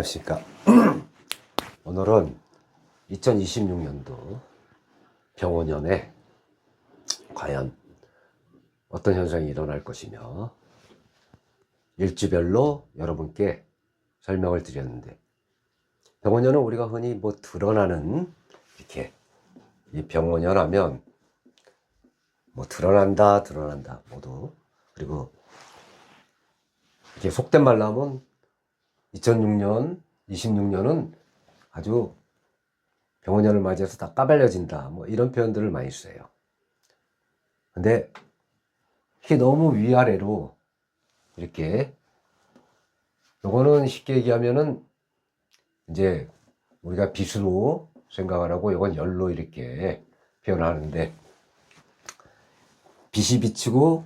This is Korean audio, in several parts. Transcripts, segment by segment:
안녕하십니까. 오늘은 2026년도 병원연에 과연 어떤 현상이 일어날 것이며 일주별로 여러분께 설명을 드렸는데, 병원연은 우리가 흔히 뭐 드러나는, 이렇게 이 병원연 하면 뭐 드러난다 모두, 그리고 이렇게 속된 말로 하면 2006년 26년은 아주 병원연을 맞이해서 다 까발려진다, 뭐 이런 표현들을 많이 써요. 근데 이게 너무 위아래로 이렇게, 요거는 쉽게 얘기하면은 이제 우리가 빛으로 생각을 하고, 요건 열로 이렇게 표현하는데, 빛이 비치고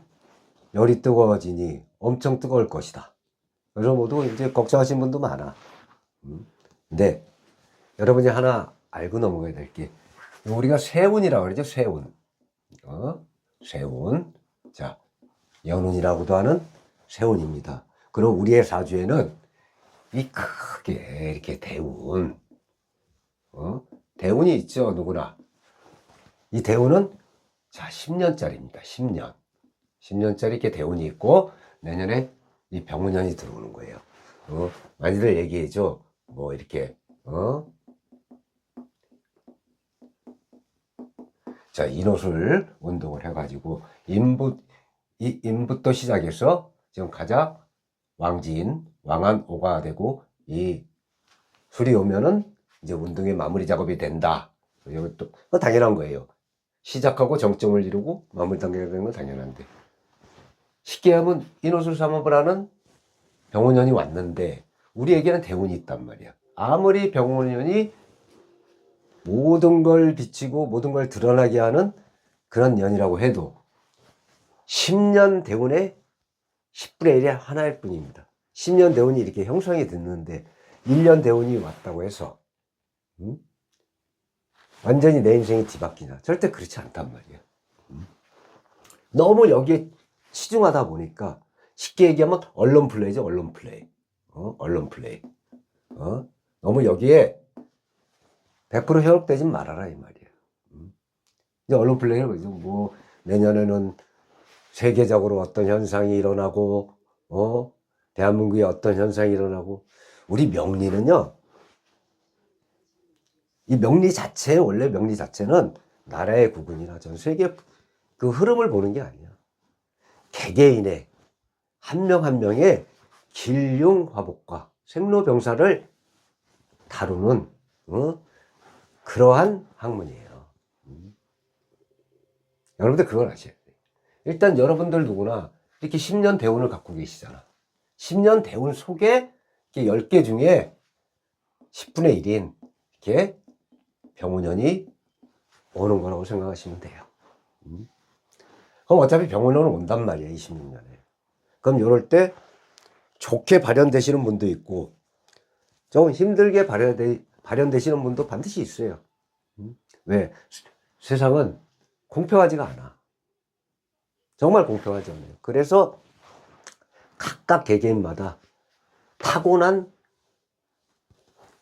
열이 뜨거워지니 엄청 뜨거울 것이다. 그래서 모두 이제 걱정하시는 분도 많아. 근데 여러분이 하나 알고 넘어가야 될 게, 우리가 세운이라고 그러죠. 세운. 세운. 자, 연운이라고도 하는 세운입니다. 그리고 우리의 사주에는 이 크게 이렇게 대운, 대운이 있죠, 누구나. 이 대운은 자 10년짜리입니다. 10년짜리 이렇게 대운이 있고, 내년에 이 병운년이 들어오는 거예요. 많이들 얘기해줘. 뭐 이렇게 자, 인옷을 운동을 해가지고 임부터 시작해서 지금 가자 왕진, 왕안, 오가 되고, 이 술이 오면은 이제 운동의 마무리 작업이 된다. 이것도 당연한 거예요. 시작하고 정점을 이루고 마무리 단계가 되는 건 당연한데, 쉽게 하면 인옷을 삼업을 하는 병원년이 왔는데 우리에게는 대운이 있단 말이야. 아무리 병원년이 모든 걸 비치고 모든 걸 드러나게 하는 그런 년이라고 해도 10년 대운의 10분의 1이 하나일 뿐입니다. 10년 대운이 이렇게 형성이 됐는데 1년 대운이 왔다고 해서 완전히 내 인생이 뒤바뀌나? 절대 그렇지 않단 말이야. 너무 여기에 치중하다 보니까, 쉽게 얘기하면 언론 플레이죠. 언론 플레이. 언론 플레이. 너무 여기에 100% 현혹되지 말아라, 이 말이야. 이제 언론 플레이는 뭐죠? 뭐 내년에는 세계적으로 어떤 현상이 일어나고, 대한민국에 어떤 현상이 일어나고. 우리 명리는요, 이 명리 자체, 원래 명리 자체는 나라의 국운이나 전 세계 그 흐름을 보는 게 아니야. 개개인의 한 명 한 명의 길흉화복과 생로병사를 다루는 그러한 학문이에요. 여러분들 그걸 아셔야 돼요. 일단 여러분들 누구나 이렇게 10년 대운을 갖고 계시잖아. 10년 대운 속에 이렇게 10개 중에 10분의 1인 이렇게 병운년이 오는 거라고 생각하시면 돼요. 그럼 어차피 병운년은 온단 말이야, 26년에. 그럼 이럴 때 좋게 발현되시는 분도 있고, 좀 힘들게 발현되시는 분도 반드시 있어요. 왜? 세상은 공평하지가 않아. 정말 공평하지 않아요. 그래서 각각 개개인마다 타고난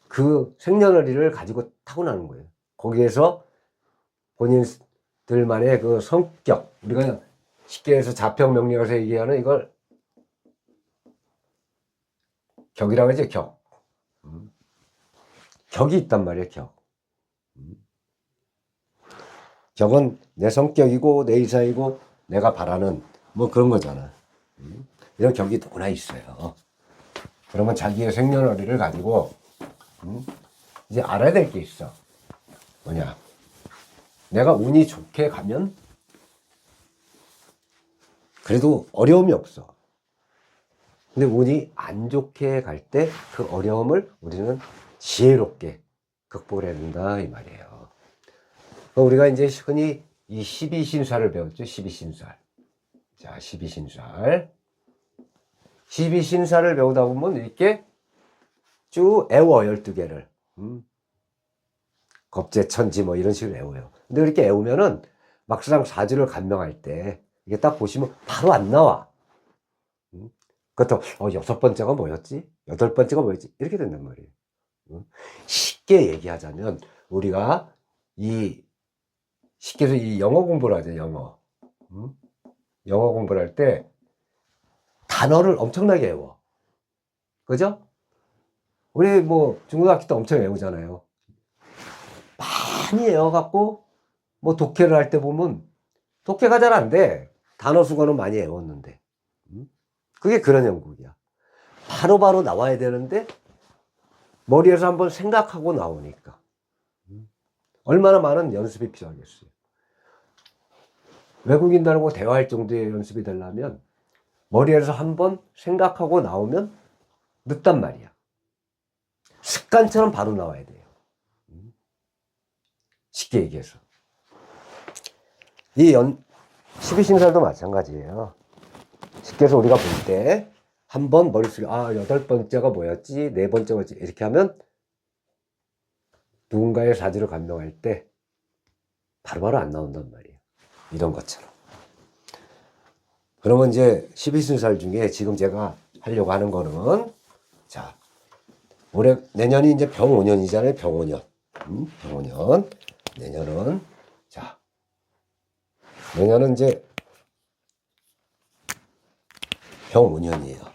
그 생년월일을 가지고 타고나는 거예요. 거기에서 본인들만의 그 성격, 우리가 쉽게 해서 자평명리학에서 얘기하는 이걸 격이라고 하죠. 격. 격이 있단 말이에요. 격. 격은 내 성격이고 내 의사이고 내가 바라는 뭐 그런 거잖아. 이런 격이 누구나 있어요. 그러면 자기의 생년월일을 가지고 이제 알아야 될 게 있어. 뭐냐? 내가 운이 좋게 가면 그래도 어려움이 없어. 근데 운이 안 좋게 갈 때 그 어려움을 우리는 지혜롭게 극복을 해야 된다, 이 말이에요. 우리가 이제 흔히 이 12신살을 배웠죠. 12신살. 자, 12신살. 12신살을 배우다 보면 이렇게 쭉 애워, 12개를. 겁재, 천지 뭐 이런 식으로 애워요. 근데 이렇게 애우면은 막상 사주를 간명할 때 이게 딱 보시면 바로 안 나와. 그것도 6번째가 뭐였지? 여덟 번째가 뭐였지? 이렇게 된단 말이에요. 쉽게 얘기하자면 우리가 쉽게 해서 이 영어 공부를 하죠. 영어 공부를 할 때 단어를 엄청나게 외워. 그죠? 우리 뭐 중고등학교 때 엄청 외우잖아요. 많이 외워갖고 뭐 독해를 할 때 보면 독해가 잘 안 돼. 단어 수거는 많이 외웠는데. 그게 그런 형국이야. 바로바로 나와야 되는데 머리에서 한번 생각하고 나오니까. 얼마나 많은 연습이 필요하겠어요. 외국인들하고 대화할 정도의 연습이 되려면 머리에서 한번 생각하고 나오면 늦단 말이야. 습관처럼 바로 나와야 돼요. 쉽게 얘기해서. 이 12신살도 마찬가지예요. 쉽게 해서 우리가 볼 때 한번 머릿속에 여덟 번째가 뭐였지? 네 번째가 뭐였지? 이렇게 하면 누군가의 사주를 감명할 때 바로바로 안 나온단 말이에요. 이런 것처럼. 그러면 이제 12신살 중에 지금 제가 하려고 하는 거는 자, 내년이 이제 병5년이잖아요. 병5년. 병5년. 내년은 이제 병5년이에요.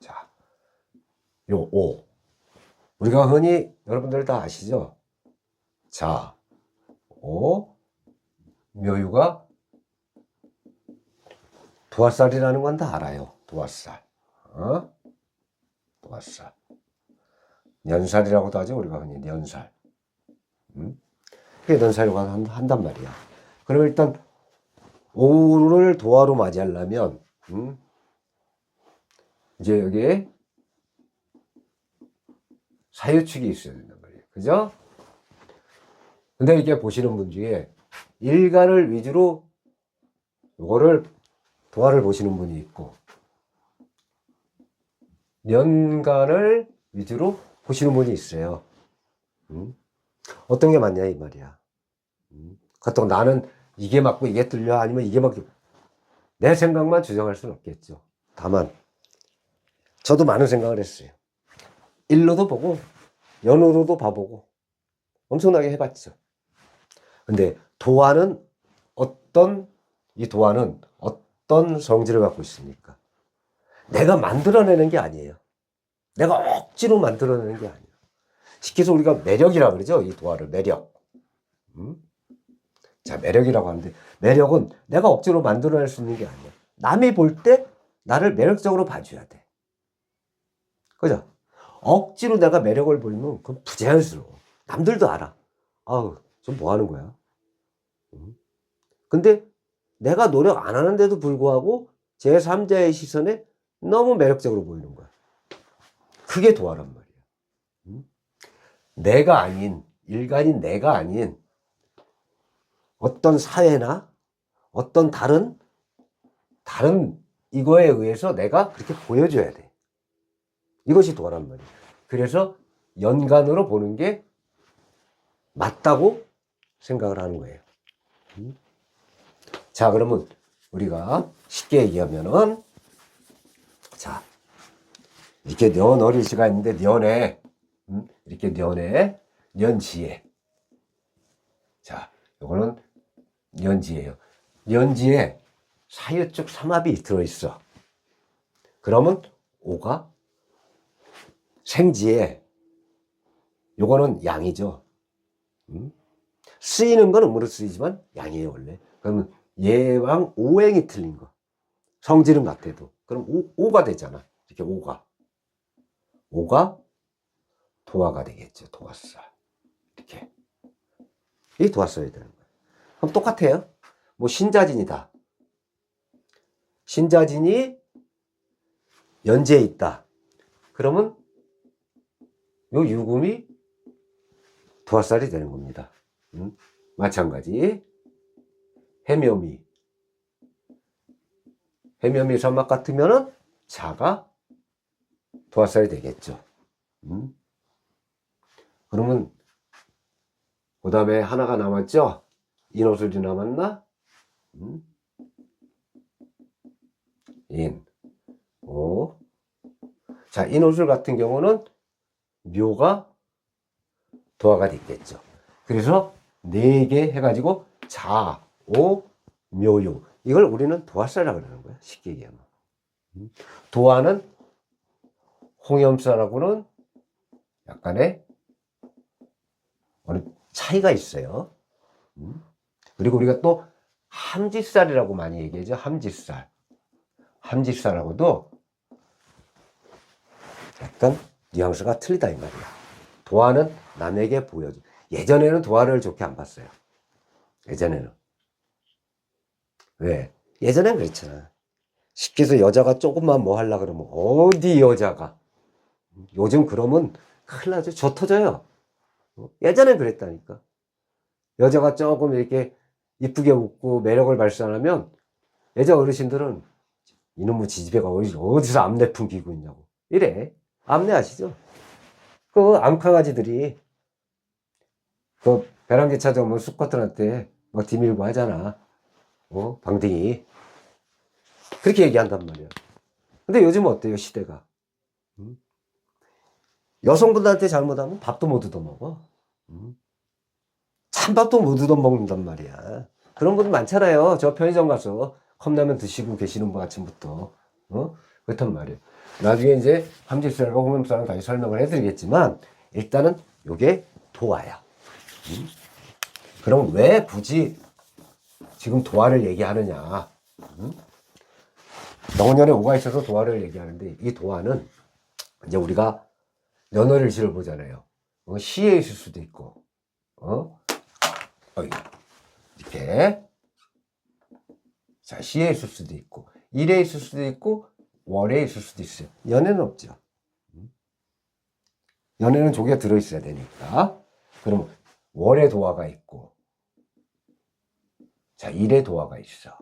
자, 요 5. 우리가 흔히 여러분들 다 아시죠? 자, 5. 묘유가 도화살이라는 건 다 알아요. 도화살. 도화살. 년살이라고도 하죠. 우리가 흔히 년살. 그게 년살이라고 한단 말이야. 그럼 일단 5를 도화로 맞이하려면 이제 여기에 사유축이 있어야 된단 말이에요. 그죠? 근데 이렇게 보시는 분 중에 일간을 위주로 이거를 도화를 보시는 분이 있고 년간을 위주로 보시는 분이 있어요. 어떤 게 맞냐 이 말이야. 그렇다고 나는 이게 맞고 이게 틀려 아니면 이게 맞고 내 생각만 주장할 수는 없겠죠. 다만 저도 많은 생각을 했어요. 일로도 보고 연으로도 봐보고 엄청나게 해봤죠. 근데 이 도화는 어떤 성질을 갖고 있습니까? 내가 만들어내는 게 아니에요. 내가 억지로 만들어내는 게 아니에요. 쉽게 해서 우리가 매력이라고 그러죠. 이 도화를 매력. 자, 매력이라고 하는데 매력은 내가 억지로 만들어낼 수 있는 게 아니야. 남이 볼 때 나를 매력적으로 봐줘야 돼. 그죠? 억지로 내가 매력을 보이면 그건 부자연스러워. 남들도 알아. 아우, 좀 뭐 하는 거야? 근데 내가 노력 안 하는데도 불구하고 제3자의 시선에 너무 매력적으로 보이는 거야. 그게 도화란 말이야. 내가 아닌, 일간인 내가 아닌 어떤 사회나 어떤 다른 이거에 의해서 내가 그렇게 보여줘야 돼. 이것이 도화란 말이야. 그래서 연간으로 보는 게 맞다고 생각을 하는 거예요. 자, 그러면 우리가 쉽게 얘기하면은 자, 이렇게 년어리시가 있는데 년에 이렇게 년지에 자, 요거는 년지예요. 년지에 사유축 삼합이 들어있어. 그러면 5가 생지에 요거는 양이죠. 쓰이는 건 음으로 쓰이지만 양이에요 원래. 그러면 예왕 오행이 틀린 거. 성질은 같아도. 그럼 5가 되잖아. 이렇게 5가 도화가 되겠죠. 도화살. 이렇게. 이 도화살이 되는 거예요. 그럼 똑같아요. 뭐 신자진이다. 신자진이 연지에 있다. 그러면 요 유금이 도화살이 되는 겁니다. 마찬가지. 해묘미 선막 같으면은 자가 도화살이 되겠죠. 그러면 그 다음에 하나가 남았죠. 인호술이 남았나? 인, 오. 자, 인호술 같은 경우는 묘가 도화가 됐겠죠. 그래서 4개 해가지고 자, 오, 묘유. 이걸 우리는 도화살이라고 그러는 거야. 쉽게 얘기하면. 도화는 홍염살하고는 약간의 어느 차이가 있어요. 그리고 우리가 또 함지살이라고 많이 얘기하죠. 함지살. 함지살하고도 약간 뉘앙스가 틀리다 이 말이야. 도화는 남에게 보여줘. 예전에는 도화를 좋게 안 봤어요. 예전에는. 왜? 예전엔 그랬잖아. 쉽게 해서 여자가 조금만 뭐 하려고 그러면 어디 여자가. 요즘 그러면 큰일 나죠. 저 터져요. 예전엔 그랬다니까. 여자가 조금 이렇게 이쁘게 웃고 매력을 발산하면 예전 어르신들은 이놈의 지지배가 어디서 암내 풍기고 있냐고. 이래. 암내 아시죠? 그 암강아지들이 그 배란기 찾아오면 수컷들한테 막 뒤밀고 하잖아. 방댕이. 그렇게 얘기한단 말이야. 근데 요즘은 어때요, 시대가? 여성분들한테 잘못하면 밥도 못 얻어먹어. 찬밥도 못 얻어먹는단 말이야. 그런 분들 많잖아요. 저 편의점 가서 컵라면 드시고 계시는 분 아침부터. 그렇단 말이에요. 나중에 이제 함질살과 홍염살은 다시 설명을 해드리겠지만, 일단은 요게 도화야. 그럼 왜 굳이 지금 도화를 얘기하느냐? 영혼연에 오가 있어서 도화를 얘기하는데, 이 도화는 이제 우리가 연월을 시를 보잖아요. 시에 있을 수도 있고, 이렇게. 자, 시에 있을 수도 있고, 일에 있을 수도 있고, 월에 있을 수도 있어요. 연에는 없죠. 연에는 조개가 들어있어야 되니까. 그럼 월에 도화가 있고, 자, 일에 도화가 있어.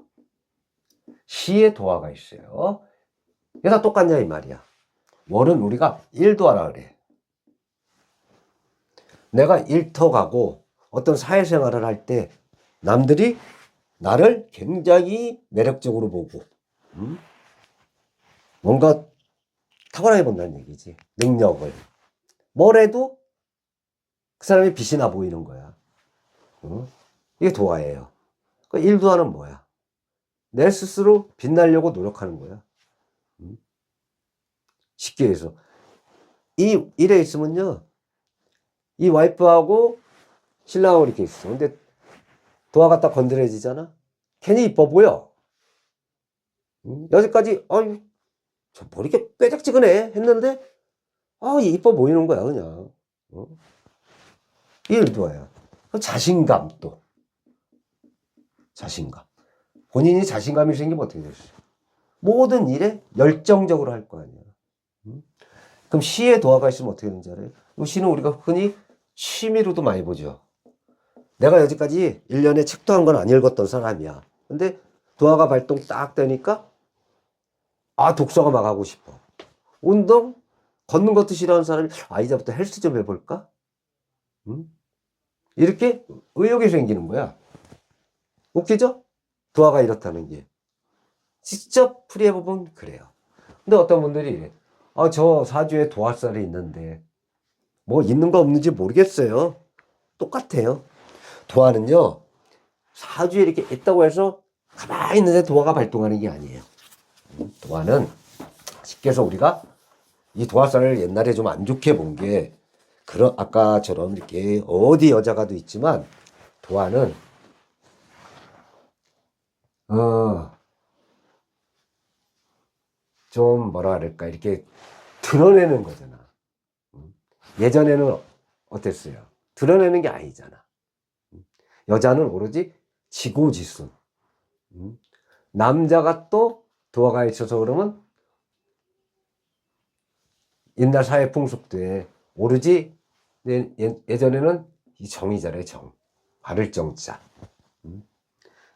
시에 도화가 있어요. 이게 다 똑같냐 이 말이야. 월은 우리가 일도하라 그래. 내가 일터 가고 어떤 사회생활을 할 때 남들이 나를 굉장히 매력적으로 보고 뭔가 탁월하게 본다는 얘기지. 능력을. 뭐래도 그 사람이 빛이 나 보이는 거야. 이게 도화예요. 그 일도화는 뭐야? 내 스스로 빛나려고 노력하는 거야. 쉽게 해서 이 일에 있으면요, 이 와이프하고 신랑하고 이렇게 있어. 근데 도화가 딱 건드려지잖아. 괜히 이뻐 보여. 여기까지 저 머리 이렇게 뾰족지근해 했는데 이뻐 보이는 거야 그냥. 이 일도화야. 자신감 또. 자신감. 본인이 자신감이 생기면 어떻게 될수 있어? 모든 일에 열정적으로 할 거 아니야. 그럼 시에 도화가 있으면 어떻게 되는지 알아요? 이 시는 우리가 흔히 취미로도 많이 보죠. 내가 여지까지 1년에 책도 한 권 안 읽었던 사람이야. 근데 도화가 발동 딱 되니까 독서가 막 하고 싶어. 운동? 걷는 것도 싫어하는 사람이 이제부터 헬스 좀 해볼까? 이렇게 의욕이 생기는 거야. 웃기죠? 도화가 이렇다는 게. 직접 풀이해보면 그래요. 근데 어떤 분들이 이래. 저 사주에 도화살이 있는데 뭐 있는 거 없는지 모르겠어요. 똑같아요. 도화는요, 사주에 이렇게 있다고 해서 가만히 있는데 도화가 발동하는 게 아니에요. 도화는 쉽게 해서 우리가 이 도화살을 옛날에 좀 안 좋게 본 게, 아까처럼 이렇게 어디 여자가도 있지만, 도화는 좀 뭐라 그럴까, 이렇게 드러내는 거잖아. 예전에는 어땠어요? 드러내는 게 아니잖아. 여자는 오로지 지고지순. 남자가 또 도화가 있어서 그러면 옛날 사회 풍속도에 오로지 예전에는 이 정이잖아요. 정. 바를 정자.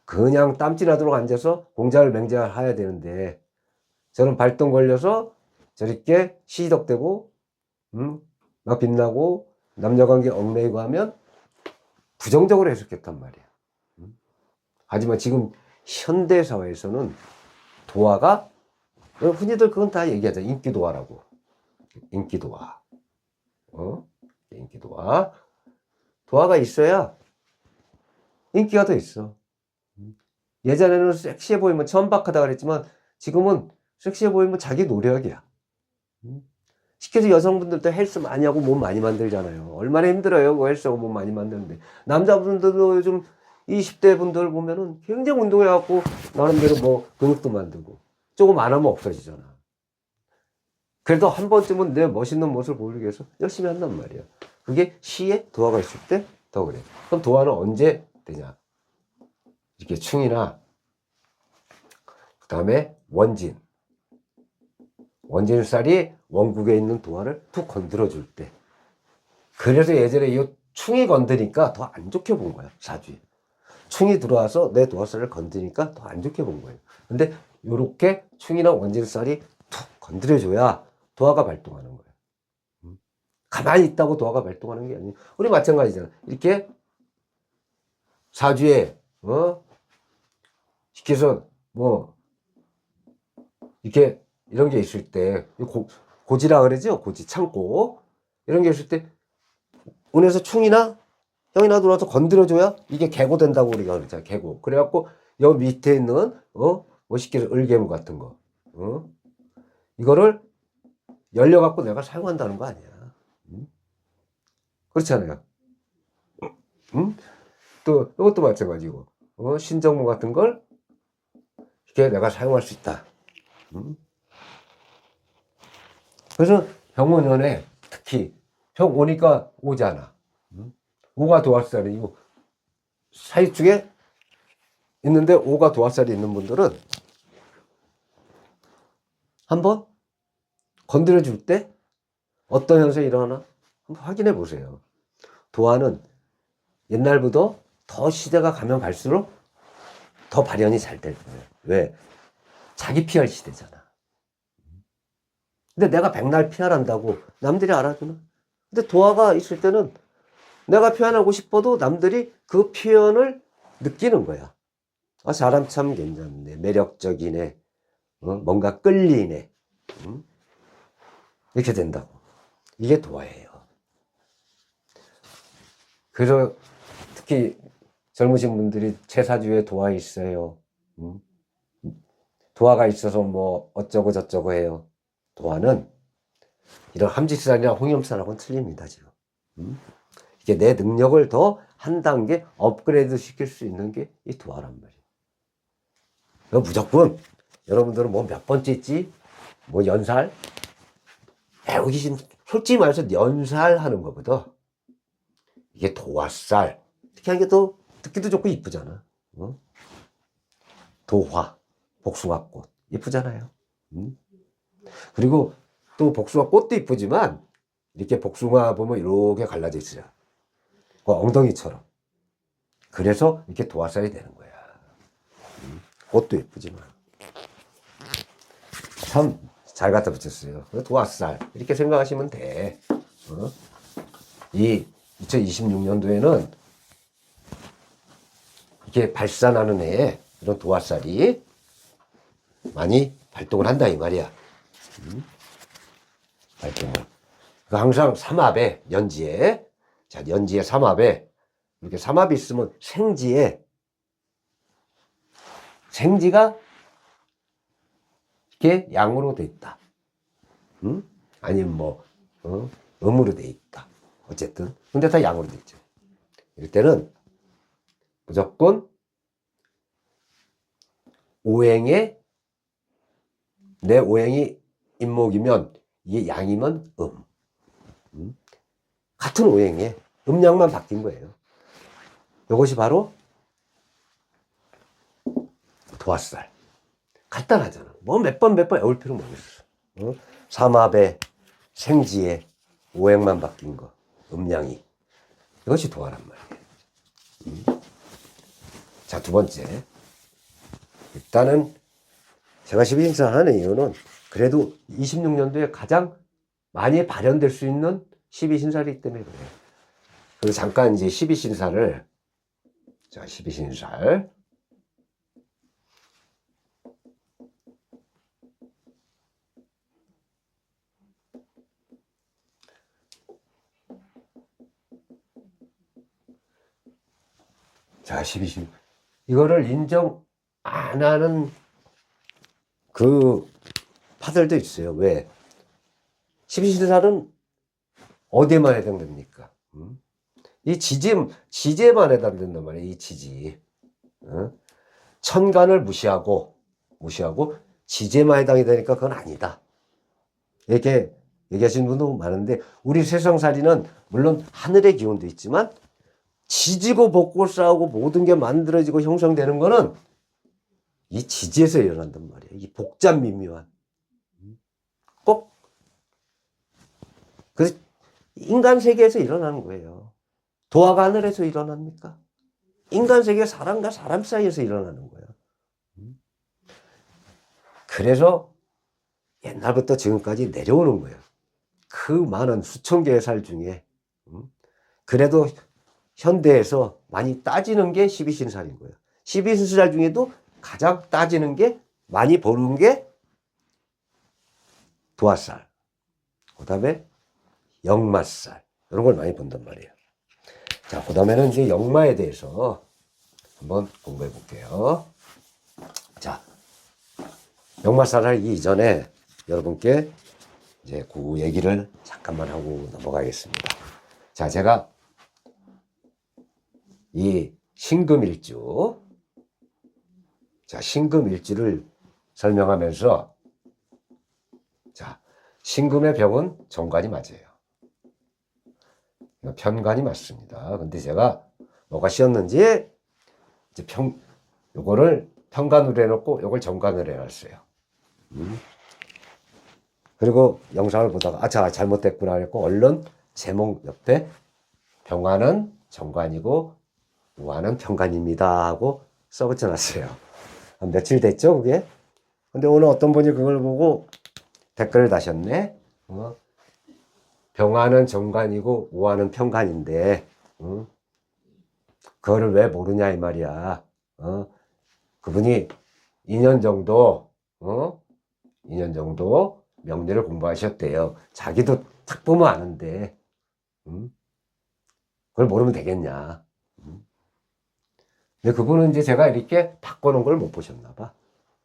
그냥 땀진하도록 앉아서 공자를 맹자해야 되는데 저는 발동 걸려서 저렇게 시덕대고 막 빛나고 남녀관계 얽매이고 하면 부정적으로 해석했단 말이야. 하지만 지금 현대사회에서는 도화가 흔히들 그건 다 얘기하죠. 인기도화라고. 인기도화. 인기도화. 도화가 있어야 인기가 더 있어. 예전에는 섹시해 보이면 천박하다 그랬지만 지금은 섹시해 보이면 자기 노력이야. 시켜서 여성분들도 헬스 많이 하고 몸 많이 만들잖아요. 얼마나 힘들어요. 그 헬스하고 몸 많이 만드는데. 남자분들도 요즘 20대 분들 보면은 굉장히 운동해갖고 나름대로 뭐 근육도 만들고 조금 안 하면 없어지잖아. 그래도 한 번쯤은 내 멋있는 모습을 보이기 위해서 열심히 한단 말이야. 그게 시에 도화가 있을 때 더 그래. 그럼 도화는 언제 되냐? 이렇게 충이나 그 다음에 원진. 원진살이 원국에 있는 도화를 툭 건드려 줄 때. 그래서 예전에 이 충이 건드니까 더 안 좋게 본 거야, 사주에. 충이 들어와서 내 도화살을 건드니까 더 안 좋게 본 거예요. 근데 요렇게 충이나 원진살이 툭 건드려줘야 도화가 발동하는 거예요. 가만히 있다고 도화가 발동하는 게 아니에요. 우리 마찬가지잖아. 이렇게 사주에, 시켜서 뭐, 이렇게 이런 게 있을 때, 고지라 그러죠? 고지, 창고. 이런 게 있을 때, 운에서 충이나 형이나 들어와서 건드려줘야 이게 개고 된다고 우리가 그러잖아, 개고. 그래갖고, 여기 밑에 있는, 멋있게 을개무 같은 거, 이거를 열려갖고 내가 사용한다는 거 아니야. 그렇잖아요. 또, 이것도 마찬가지고, 신정무 같은 걸 이렇게 내가 사용할 수 있다. 그래서 병원연에 특히 병 오니까 오잖아. 오가 도화살이 이거 사이 쪽에 있는데 오가 도화살이 있는 분들은 한번 건드려 줄 때 어떤 현상이 일어나나 한번 확인해 보세요. 도화는 옛날부터 더 시대가 가면 갈수록 더 발현이 잘 될 거예요. 왜? 자기 PR 시대잖아. 근데 내가 백날 PR한다고 남들이 알아주나? 근데 도화가 있을 때는 내가 표현하고 싶어도 남들이 그 표현을 느끼는 거야. 아, 사람 참 괜찮네. 매력적이네. 뭔가 끌리네. 이렇게 된다고. 이게 도화예요. 그래서 특히 젊으신 분들이 제사주에 도화 있어요. 도화가 있어서 뭐 어쩌고 저쩌고 해요. 도화는 이런 함지살이나 홍염살하고는 틀립니다, 지금. 이게 내 능력을 더 한 단계 업그레이드 시킬 수 있는 게 이 도화란 말이에요. 무조건 여러분들은 뭐 몇 번째 있지? 뭐 연살? 배우기 좀 솔직히 말해서 연살 하는 것보다 이게 도화살 이렇게 하는 게 더 듣기도 좋고 이쁘잖아. 도화, 복숭아꽃 이쁘잖아요. 그리고 또 복숭아꽃도 이쁘지만 이렇게 복숭아 보면 이렇게 갈라져 있어요. 그 엉덩이처럼. 그래서 이렇게 도화살이 되는 거야. 꽃도 예쁘지만. 참 잘 갖다 붙였어요. 도화살. 이렇게 생각하시면 돼. 이 2026년도에는 이렇게 발산하는 해에 이런 도화살이 많이 발동을 한다, 이 말이야. 발동을. 항상 삼합에, 연지에. 자, 연지에 삼합에. 이렇게 삼합이 있으면 생지에 생지가 이렇게 양으로 돼 있다. 아니면 뭐 음으로 돼 있다. 어쨌든 근데 다 양으로 돼 있죠. 이럴 때는 무조건 오행에 내 오행이 임목이면 이게 양이면 같은 오행에 음양만 바뀐 거예요. 이것이 바로 도화살. 간단하잖아. 뭐 몇 번 외울 필요 모르겠어. 삼합에 생지에 오행만 바뀐 거. 음양이. 이것이 도화란 말이에요. 자, 두 번째. 일단은 제가 12신살 하는 이유는 그래도 26년도에 가장 많이 발현될 수 있는 12신살이기 때문에 그래요. 그래서 잠깐 이제 12신살을 자, 12신살 자, 12신. 이거를 인정 안 하는 그 파들도 있어요. 왜? 12신살은 어디에만 해당됩니까? 이 지제만 해당된단 말이에요. 이 지지. 천간을 무시하고 지제만 해당이 되니까 그건 아니다. 이렇게 얘기하시는 분도 많은데, 우리 세상살이는 물론 하늘의 기운도 있지만 지지고 볶고 싸우고 모든 게 만들어지고 형성되는 거는 이 지지에서 일어난단 말이에요. 이 복잡 미묘한. 꼭 그래서 인간 세계에서 일어나는 거예요. 도화가 하늘에서 일어납니까? 인간 세계 사람과 사람 사이에서 일어나는 거예요. 그래서 옛날부터 지금까지 내려오는 거예요. 그 많은 수천 개의 살 중에 그래도 현대에서 많이 따지는 게 12신살인 거예요. 12신살 중에도 가장 따지는 게 많이 보는 게 도화살, 그 다음에 역마살, 이런 걸 많이 본단 말이에요. 자, 그 다음에는 이제 역마에 대해서 한번 공부해 볼게요. 자, 역마살 하기 이전에 여러분께 이제 그 얘기를 잠깐만 하고 넘어가겠습니다. 자, 제가 이 신금일주, 자, 신금일주를 설명하면서, 자, 신금의 병은 정관이 맞아요. 편관이 맞습니다. 근데 제가 뭐가 씌었는지 이제 요거를 편관으로 해놓고 요걸 정관으로 해놨어요. 그리고 영상을 보다가 자, 잘못됐구나 했고 얼른 제목 옆에 병화는 정관이고 우화는 편관입니다 하고 써붙여놨어요. 한 며칠 됐죠 그게? 근데 오늘 어떤 분이 그걸 보고 댓글을 다셨네. 병화는 정관이고 우화는 편관인데 그거를 왜 모르냐 이 말이야. 그분이 2년 정도 2년 정도 명리를 공부하셨대요. 자기도 딱 보면 아는데 그걸 모르면 되겠냐. 근데 그분은 이제 제가 이렇게 바꿔놓은 걸 못 보셨나 봐.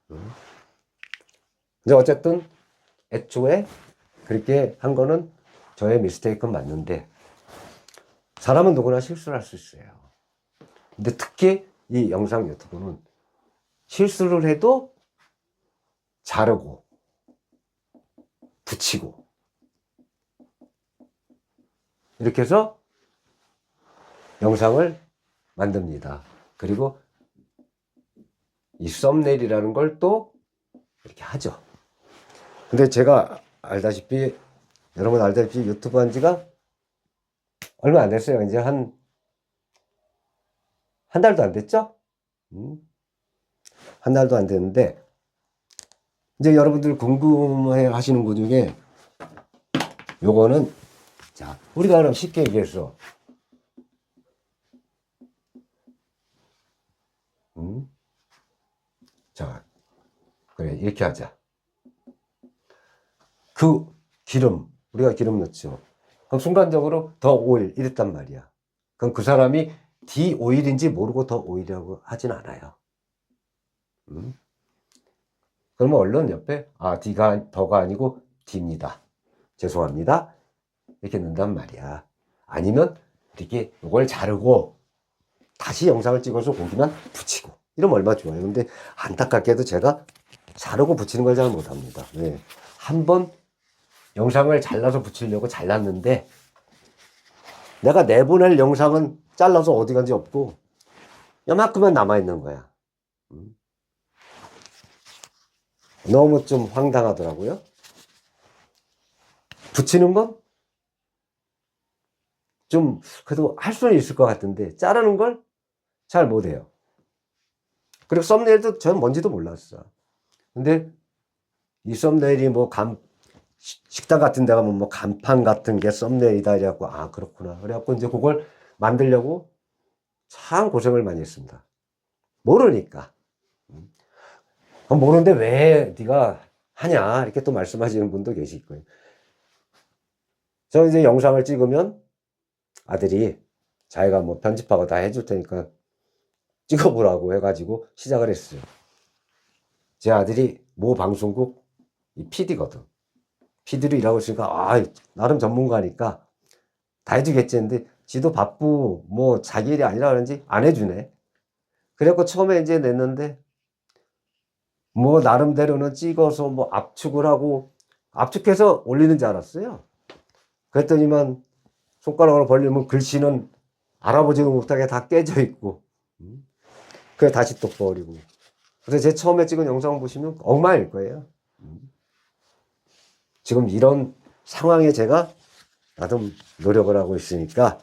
근데 어쨌든 애초에 그렇게 한 거는 저의 미스테이크는 맞는데 사람은 누구나 실수를 할 수 있어요. 근데 특히 이 영상 유튜브는 실수를 해도 자르고 붙이고 이렇게 해서 영상을 만듭니다. 그리고 이 썸네일이라는 걸 또 이렇게 하죠. 근데 제가 알다시피 여러분 알다시피 유튜브 한 지가 얼마 안 됐어요. 이제 한 달도 안 됐죠? 한 달도 안 됐는데 이제 여러분들 궁금해 하시는 분 중에 요거는 자, 우리가 그럼 쉽게 얘기해서 자, 그래 이렇게 하자. 그 기름 우리가 기름 넣죠. 그럼 순간적으로 더 오일 이랬단 말이야. 그럼 그 사람이 D 오일인지 모르고 더 오일이라고 하진 않아요. 그러면 얼른 옆에 D가 더가 아니고 D입니다. 죄송합니다. 이렇게 넣는단 말이야. 아니면 이렇게 이걸 자르고 다시 영상을 찍어서 거기만 붙이고 이러면 얼마나 좋아요. 근데 안타깝게도 제가 자르고 붙이는 걸 잘 못합니다. 네. 한번 영상을 잘라서 붙이려고 잘랐는데 내가 내보낼 영상은 잘라서 어디 간지 없고 요만큼만 남아있는 거야. 너무 좀 황당하더라고요. 붙이는 건 좀 그래도 할 수는 있을 것 같은데 자르는 걸 잘 못해요. 그리고 썸네일도 전 뭔지도 몰랐어. 근데 이 썸네일이 뭐 식당 같은 데 가면 뭐 간판 같은 게 썸네일이다 이래갖고 그렇구나. 그래갖고 이제 그걸 만들려고 참 고생을 많이 했습니다. 모르니까. 모르는데 왜 네가 하냐 이렇게 또 말씀하시는 분도 계실 거예요. 저 이제 영상을 찍으면 아들이 자기가 뭐 편집하고 다 해줄 테니까 찍어보라고 해가지고 시작을 했어요. 제 아들이 모 방송국 이 PD거든. PD로 일하고 있으니까 나름 전문가니까 다 해주겠지 했는데 지도 바쁘 뭐 자기 일이 아니라 그런지 안 해주네. 그래갖고 처음에 이제 냈는데 뭐 나름대로는 찍어서 뭐 압축을 하고 압축해서 올리는 줄 알았어요. 그랬더니만 손가락으로 벌리면 글씨는 알아보지도 못하게 다 깨져 있고 그래 다시 또 버리고. 그래서 제 처음에 찍은 영상 보시면 엉망일 거예요. 지금 이런 상황에 제가 나름 노력을 하고 있으니까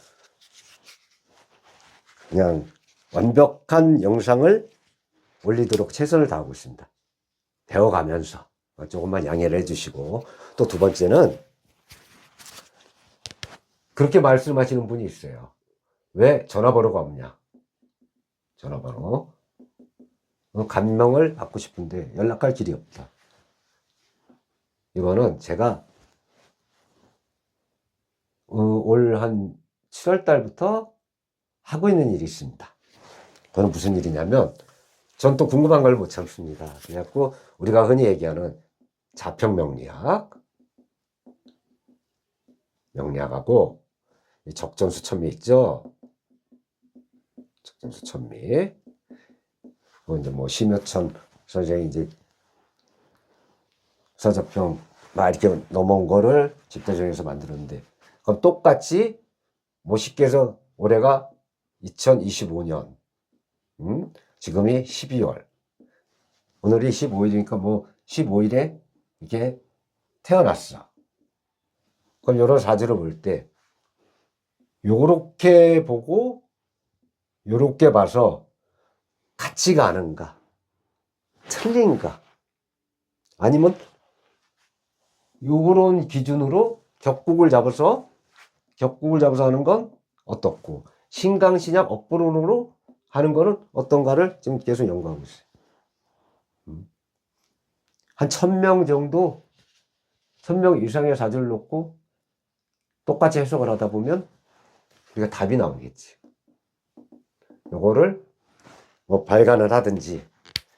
그냥 완벽한 영상을 올리도록 최선을 다하고 있습니다. 배워가면서 조금만 양해를 해주시고, 또 두 번째는 그렇게 말씀하시는 분이 있어요. 왜 전화번호가 없냐? 전화번호. 감명을 받고 싶은데 연락할 길이 없다. 이거는 제가 올 한 7월 달부터 하고 있는 일이 있습니다. 그건 무슨 일이냐면 전 또 궁금한 걸 못 참습니다. 그래갖고 우리가 흔히 얘기하는 자평명리학, 명리학하고 적전수천미 있죠? 적전수천미. 그거 이제 뭐 심여천 선생이 이제 서적평 막 이렇게 넘어온 거를 집대정에서 만들었는데, 그럼 똑같이 뭐 쉽게 해서 올해가 2025년, 지금이 12월, 오늘이 15일이니까 뭐 15일에 이게 태어났어. 그럼 여러 사주를 볼 때 요렇게 보고 요렇게 봐서 같지가 않은가, 틀린가, 아니면 요런 기준으로 격국을 잡아서 하는 건 어떻고, 신강신약 업부론으로 하는 거는 어떤가를 지금 계속 연구하고 있어요. 한 1000명 정도, 1000명 이상의 사주를 놓고 똑같이 해석을 하다 보면 우리가 답이 나오겠지. 요거를 뭐 발간을 하든지,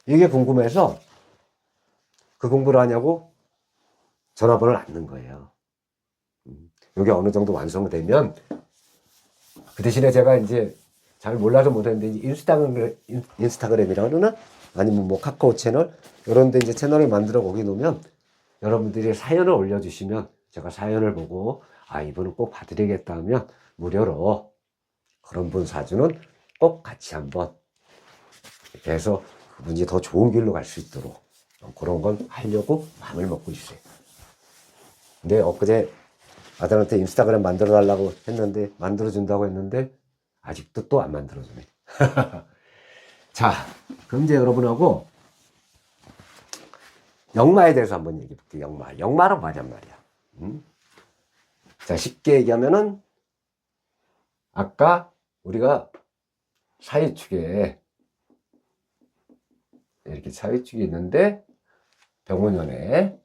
이게 궁금해서 그 공부를 하냐고 전화번호를 안 넣은 거예요. 이게 어느 정도 완성되면, 그 대신에 제가 이제 잘 몰라서 못했는데 인스타그램이라는, 아니면 뭐 카카오 채널 이런 데 이제 채널을 만들어 거기 놓으면 여러분들이 사연을 올려주시면 제가 사연을 보고 이분은 꼭 봐드리겠다 하면 무료로 그런 분 사주는 꼭 같이 한번 이렇게 해서 그분이 더 좋은 길로 갈 수 있도록 그런 건 하려고 마음을 먹고 있어요. 근데 엊그제 아들한테 인스타그램 만들어 달라고 했는데, 만들어 준다고 했는데 아직도 또 안 만들어 주네. 자, 그럼 이제 여러분하고 역마에 대해서 한번 얘기해 볼게요. 역마는 뭐냔 말이야. 자, 쉽게 얘기하면은 아까 우리가 사이축에 이렇게 사이축이 있는데 병원연에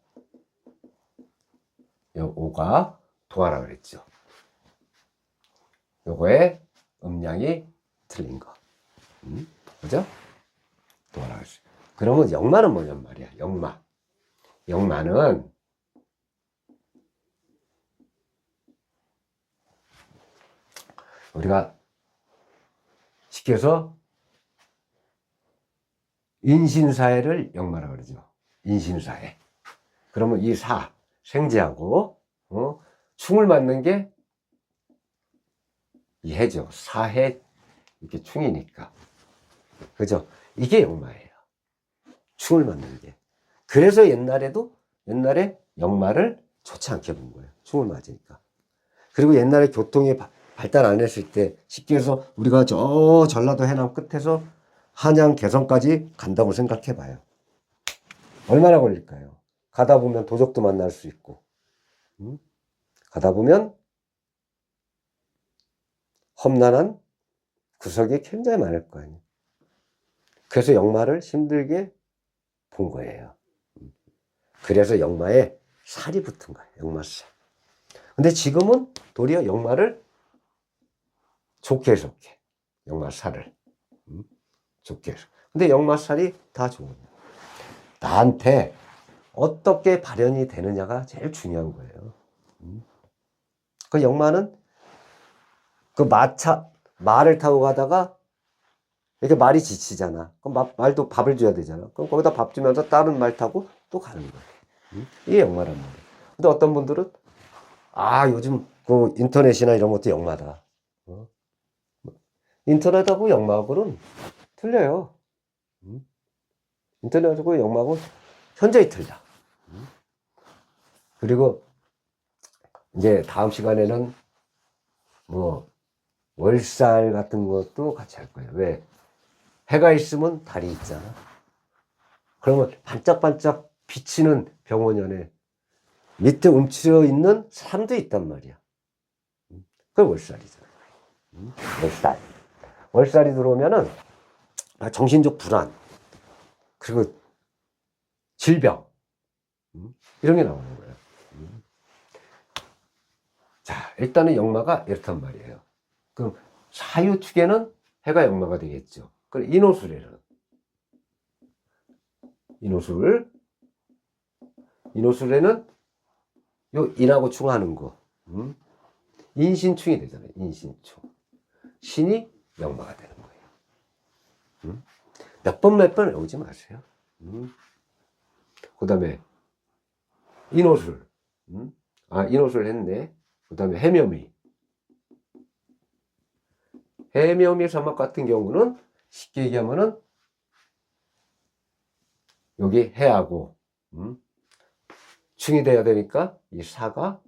요 5가 도하라 그랬죠. 요거에 음량이 틀린 거. 그죠? 도하라 그랬어요. 그러면 역마는 뭐냔 말이야. 역마는 우리가 쉽게 해서 인신사회를 역마라고 그러죠. 인신사회. 그러면 이 생재하고 충을 맞는 게 이 해죠. 사해 이렇게 충이니까. 그죠? 이게 역마예요. 충을 맞는 게. 그래서 옛날에 역마를 좋지 않게 본 거예요. 충을 맞으니까. 그리고 옛날에 교통이 발달 안 했을 때 쉽게 해서 우리가 저 전라도 해남 끝에서 한양 개성까지 간다고 생각해 봐요. 얼마나 걸릴까요? 가다 보면 도적도 만날 수 있고, 가다 보면 험난한 구석이 굉장히 많을 거 아니에요. 그래서 역마를 힘들게 본 거예요. 그래서 역마에 살이 붙은 거예요. 역마살. 근데 지금은 도리어 역마를 좋게 해석해. 역마살을. 좋게 해서. 근데 역마살이 다 좋은 거예요. 나한테 어떻게 발현이 되느냐가 제일 중요한 거예요. 그 역마는 그 말을 타고 가다가 이렇게 말이 지치잖아. 그럼 말도 밥을 줘야 되잖아. 그럼 거기다 밥 주면서 다른 말 타고 또 가는 거야. 이게 역마란 말이야. 근데 어떤 분들은 요즘 그 인터넷이나 이런 것도 역마다. 인터넷하고 역마하고는 틀려요. 인터넷하고 역마하고 현저히 틀려. 그리고 이제 다음 시간에는 뭐 월살 같은 것도 같이 할 거예요. 왜? 해가 있으면 달이 있잖아. 그러면 반짝반짝 비치는 병원연에 밑에 움츠려 있는 삶도 있단 말이야. 그게 월살이잖아. 월살. 월살이 들어오면은 정신적 불안, 그리고 질병, 이런 게 나오는 거예요. 자, 일단은 역마가 이렇단 말이에요. 그럼 사유축에는 해가 역마가 되겠죠. 그럼 인호술에는 인호술에는 요 인하고 충하는 거, 인신충이 되잖아요. 인신충. 신이 역마가 되는 거예요. 몇 번 외우지 마세요. 그 다음에 인호술. 인호술 했네. 그 다음에 해묘미. 해묘미 사막 같은 경우는 쉽게 얘기하면은 여기 해하고 충이 돼야 되니까 이 사가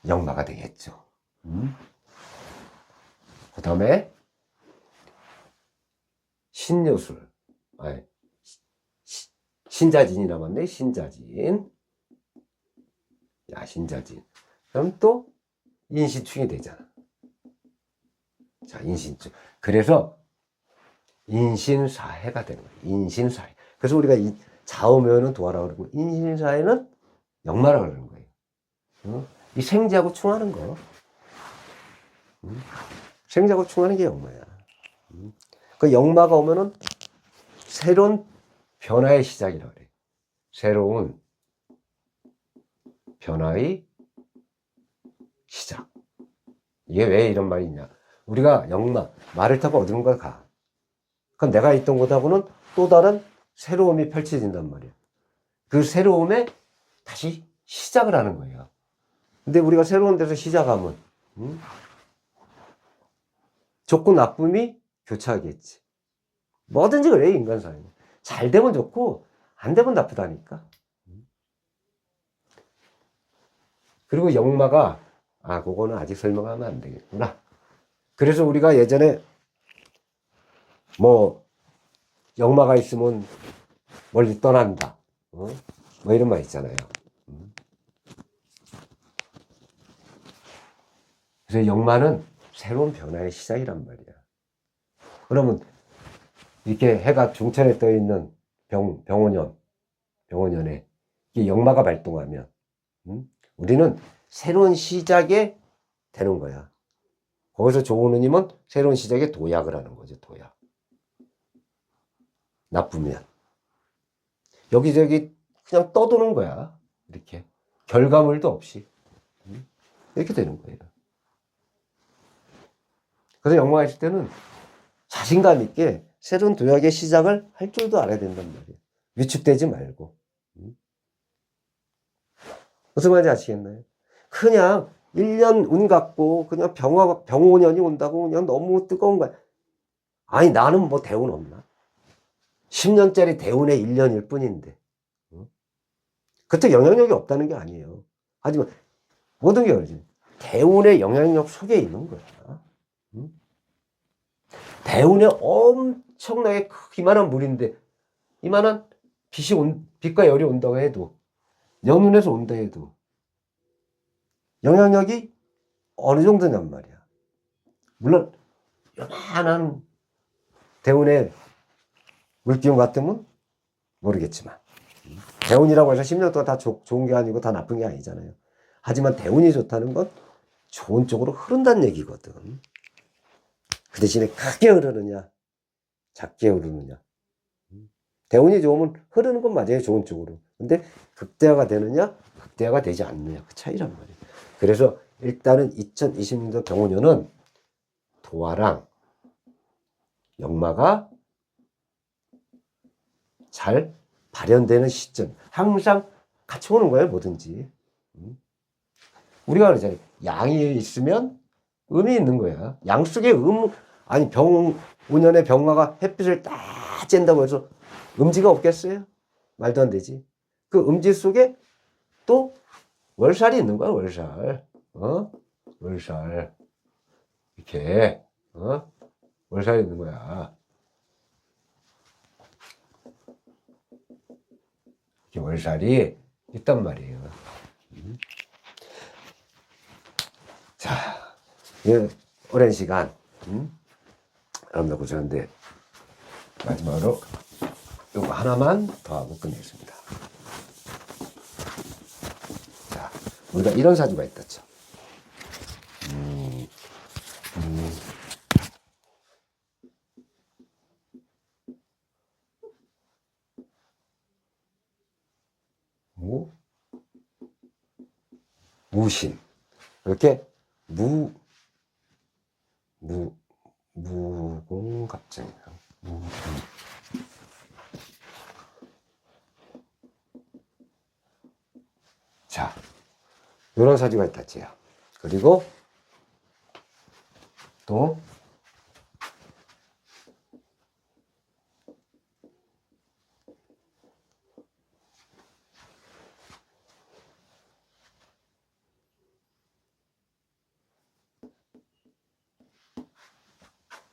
역마가 되겠죠. 그 다음에 신묘술. 신자진이 남았네. 신자진. 신자진. 그럼 또 인신충이 되잖아. 자, 인신충. 그래서 인신사해가 되는 거예요. 인신사해. 그래서 우리가 이 좌우면은 도하라고 그러고 인신사해는 역마라고 그러는 거예요. 이 생지하고 충하는 거. 생지하고 충하는 게 역마야. 그 역마가 오면은 새로운 변화의 시작이라고 그래요. 새로운 변화의 시작. 이게 왜 이런 말이 있냐. 우리가 역마, 말을 타고 어디론가 가. 그럼 내가 있던 곳하고는 또 다른 새로움이 펼쳐진단 말이야. 그 새로움에 다시 시작을 하는 거예요. 근데 우리가 새로운 데서 시작하면 좋고 나쁨이 교차하겠지. 뭐든지 그래, 인간 사회는. 잘 되면 좋고 안 되면 나쁘다니까. 그리고 역마가 그거는 아직 설명하면 안 되겠구나. 그래서 우리가 예전에 뭐 역마가 있으면 멀리 떠난다. 뭐 이런 말 있잖아요. 그래서 역마는 새로운 변화의 시작이란 말이야. 그러면 이렇게 해가 중천에 떠 있는 병원연에 이게 역마가 발동하면 우리는 새로운 시작에 되는 거야. 거기서 조은우님은 새로운 시작에 도약을 하는 거죠. 도약. 나쁘면 여기저기 그냥 떠도는 거야. 이렇게 결과물도 없이 이렇게 되는 거예요. 그래서 역마가 있을 때는 자신감 있게 새로운 도약의 시작을 할 줄도 알아야 된단 말이에요. 위축되지 말고. 무슨 말인지 아시겠나요? 그냥 1년 운 갖고 그냥 병원연이 온다고 그냥 너무 뜨거운 거야. 아니, 나는 뭐 대운 없나? 10년짜리 대운의 1년일 뿐인데. 그때 영향력이 없다는 게 아니에요. 하지만 모든 게 그러지. 대운의 영향력 속에 있는 거야. 대운에 엄청나게 이만한 물인데, 이만한 빛과 열이 온다고 해도, 연운에서 온다 해도, 영향력이 어느 정도냔 말이야. 물론, 요만한 대운의 물기운 같으면 모르겠지만, 대운이라고 해서 10년 동안 다 좋은 게 아니고 다 나쁜 게 아니잖아요. 하지만 대운이 좋다는 건 좋은 쪽으로 흐른다는 얘기거든. 그 대신에 크게 흐르느냐, 작게 흐르느냐. 대운이 좋으면 흐르는 건 맞아요. 좋은 쪽으로. 근데 극대화가 되느냐, 극대화가 되지 않느냐. 그 차이란 말이에요. 그래서 일단은 2020년도 경호년은 도화랑 역마가 잘 발현되는 시점. 항상 같이 오는 거예요. 뭐든지. 우리가 그러잖아요. 양이 있으면 음이 있는 거야. 양 속에 아니 운연의 병화가 햇빛을 딱 쬐다고 해서 음지가 없겠어요? 말도 안 되지. 그 음지 속에 또 월살이 있는 거야. 월살. 월살. 이렇게 월살이 있는 거야. 이렇게 월살이 있단 말이에요. 자, 오랜 시간 여러분들 고생하는데 마지막으로 요거 하나만 더 하고 끝내겠습니다. 자, 우리가 이런 사주가 있다죠. 무신. 이렇게 무공갑장이야. 자, 이런 사주가 있다지요. 그리고 또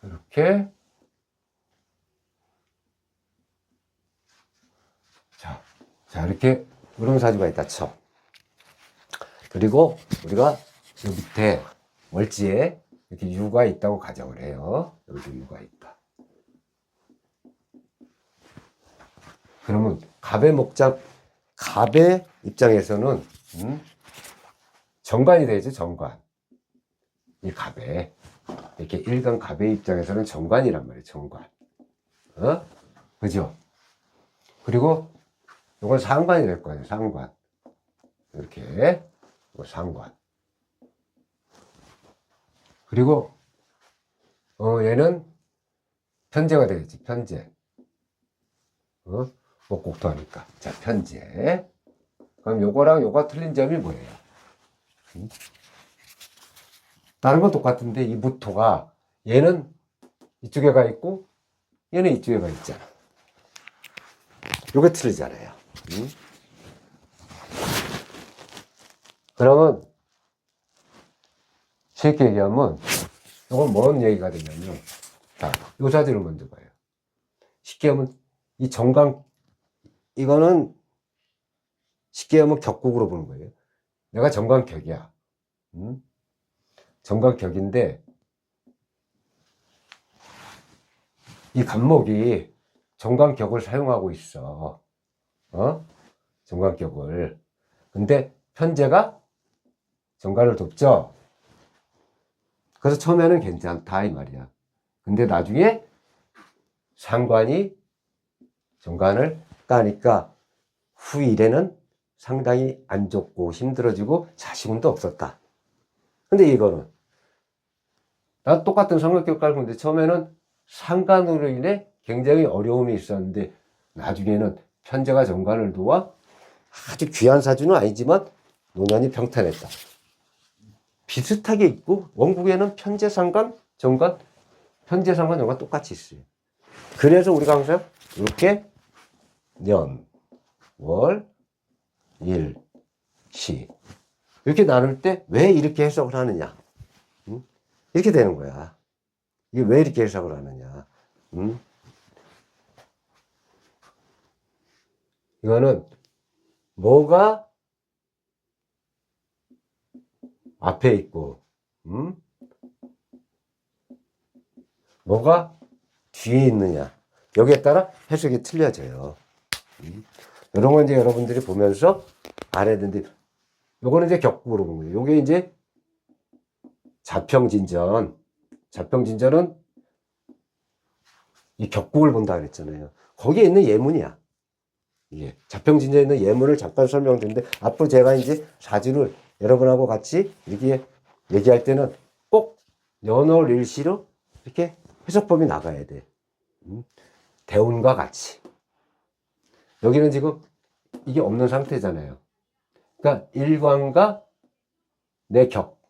이렇게 자 이렇게 이런 사주가 있다 쳐. 그리고 우리가 이 밑에 월지에 이렇게 유가 있다고 가정을 해요. 여기도 유가 있다. 그러면 갑의 입장에서는 정관이 되죠. 정관. 이 갑에 이렇게 일간 갑의 입장에서는 정관이란 말이에요. 정관. 그죠? 그리고 이건 상관이 될 거예요. 상관. 이렇게 상관. 그리고 얘는 편제가 되겠지. 편제. 목곡토하니까. 자, 편제. 그럼 요거랑 요거 틀린 점이 뭐예요? 다른 건 똑같은데 이 무토가 얘는 이쪽에 가 있고 얘는 이쪽에 가 있잖아. 요게 틀리잖아요. 그러면 쉽게 얘기하면 이건 뭔 얘기가 되냐면 자, 요 사주를 먼저 봐요. 쉽게 하면 이 정강 이거는 쉽게 하면 격국으로 보는 거예요. 내가 정강격이야. 정강격인데 이 간목이 정강격을 사용하고 있어. 정강격을. 근데 편제가 정관을 돕죠. 그래서 처음에는 괜찮다 이 말이야. 근데 나중에 상관이 정관을 까니까 후일에는 상당히 안 좋고 힘들어지고 자신운도 없었다. 근데 이거는 나 똑같은 삼각격 깔고 있는데 처음에는 상관으로 인해 굉장히 어려움이 있었는데 나중에는 편제가 정관을 도와 아주 귀한 사주는 아니지만 노년이 평탄했다. 비슷하게 있고 원국에는 편제 상관, 정관, 편제 상관, 정관 똑같이 있어요. 그래서 우리가 항상 이렇게 년, 월, 일, 시 이렇게 나눌 때 왜 이렇게 해석을 하느냐? 이렇게 되는 거야. 이게 왜 이렇게 해석을 하느냐? 이거는 뭐가 앞에 있고, 뭐가 뒤에 있느냐. 여기에 따라 해석이 틀려져요. 이런 건 이제 여러분들이 보면서 알아야 되는데, 요거는 이제 격국으로 본 거예요. 요게 이제 자평진전. 자평진전은 이 격국을 본다 그랬잖아요. 거기에 있는 예문이야. 이게 자평진전에 있는 예문을 잠깐 설명드리는데, 앞으로 제가 이제 사주를 여러분하고 같이 이렇게 얘기할 때는 꼭 연월일시로 이렇게 해석법이 나가야 돼. 대운과 같이. 여기는 지금 이게 없는 상태잖아요. 그러니까 일관과 내 격,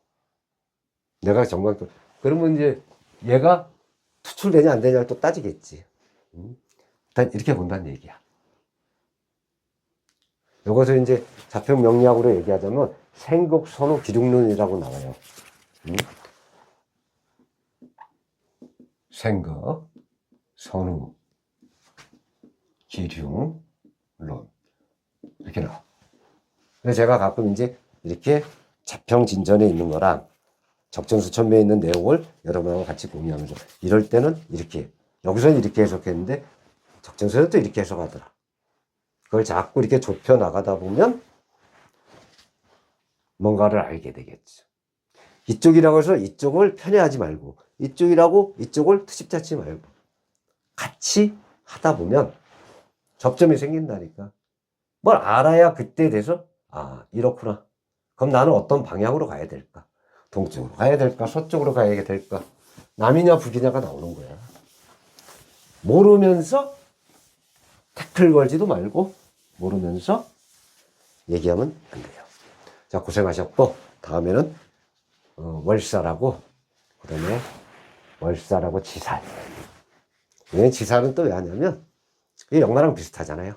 내가 정관격. 그러면 이제 얘가 투출되냐 안 되냐를 또 따지겠지. 일단 이렇게 본다는 얘기야. 이것을 이제 자평 명리학으로 얘기하자면 생극 선우 기둥론이라고 나와요. 생극 선우 기륭론 이렇게 나와. 그래서 제가 가끔 이제 이렇게 자평진전에 있는 거랑 적정수천매에 있는 내용을 여러분하고 같이 공유하면서, 이럴 때는 이렇게, 여기서는 이렇게 해석했는데 적정수에는 또 이렇게 해석하더라. 그걸 자꾸 이렇게 좁혀 나가다 보면 뭔가를 알게 되겠죠. 이쪽이라고 해서 이쪽을 편애하지 말고, 이쪽이라고 이쪽을 트집 잡지 말고, 같이 하다 보면 접점이 생긴다니까. 뭘 알아야 그때 돼서, 아, 이렇구나. 그럼 나는 어떤 방향으로 가야 될까? 동쪽으로 가야 될까? 서쪽으로 가야 될까? 남이냐 북이냐가 나오는 거야. 모르면서 태클 걸지도 말고, 모르면서 얘기하면 안 돼요. 자, 고생하셨고, 다음에는 월사라고, 그 다음에 월사라고 지살. 왜 지살은 또 왜 하냐면 이게 역마랑 비슷하잖아요.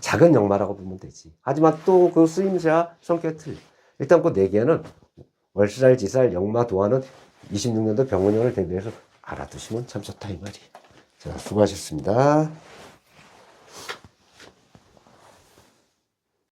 작은 역마라고 보면 되지. 하지만 또 그 쓰임새와 성격이 틀려. 일단 그 네 개는 월살, 지살, 역마, 도화는 26년도 병원년을 대비해서 알아두시면 참 좋다 이 말이에요. 자, 수고하셨습니다.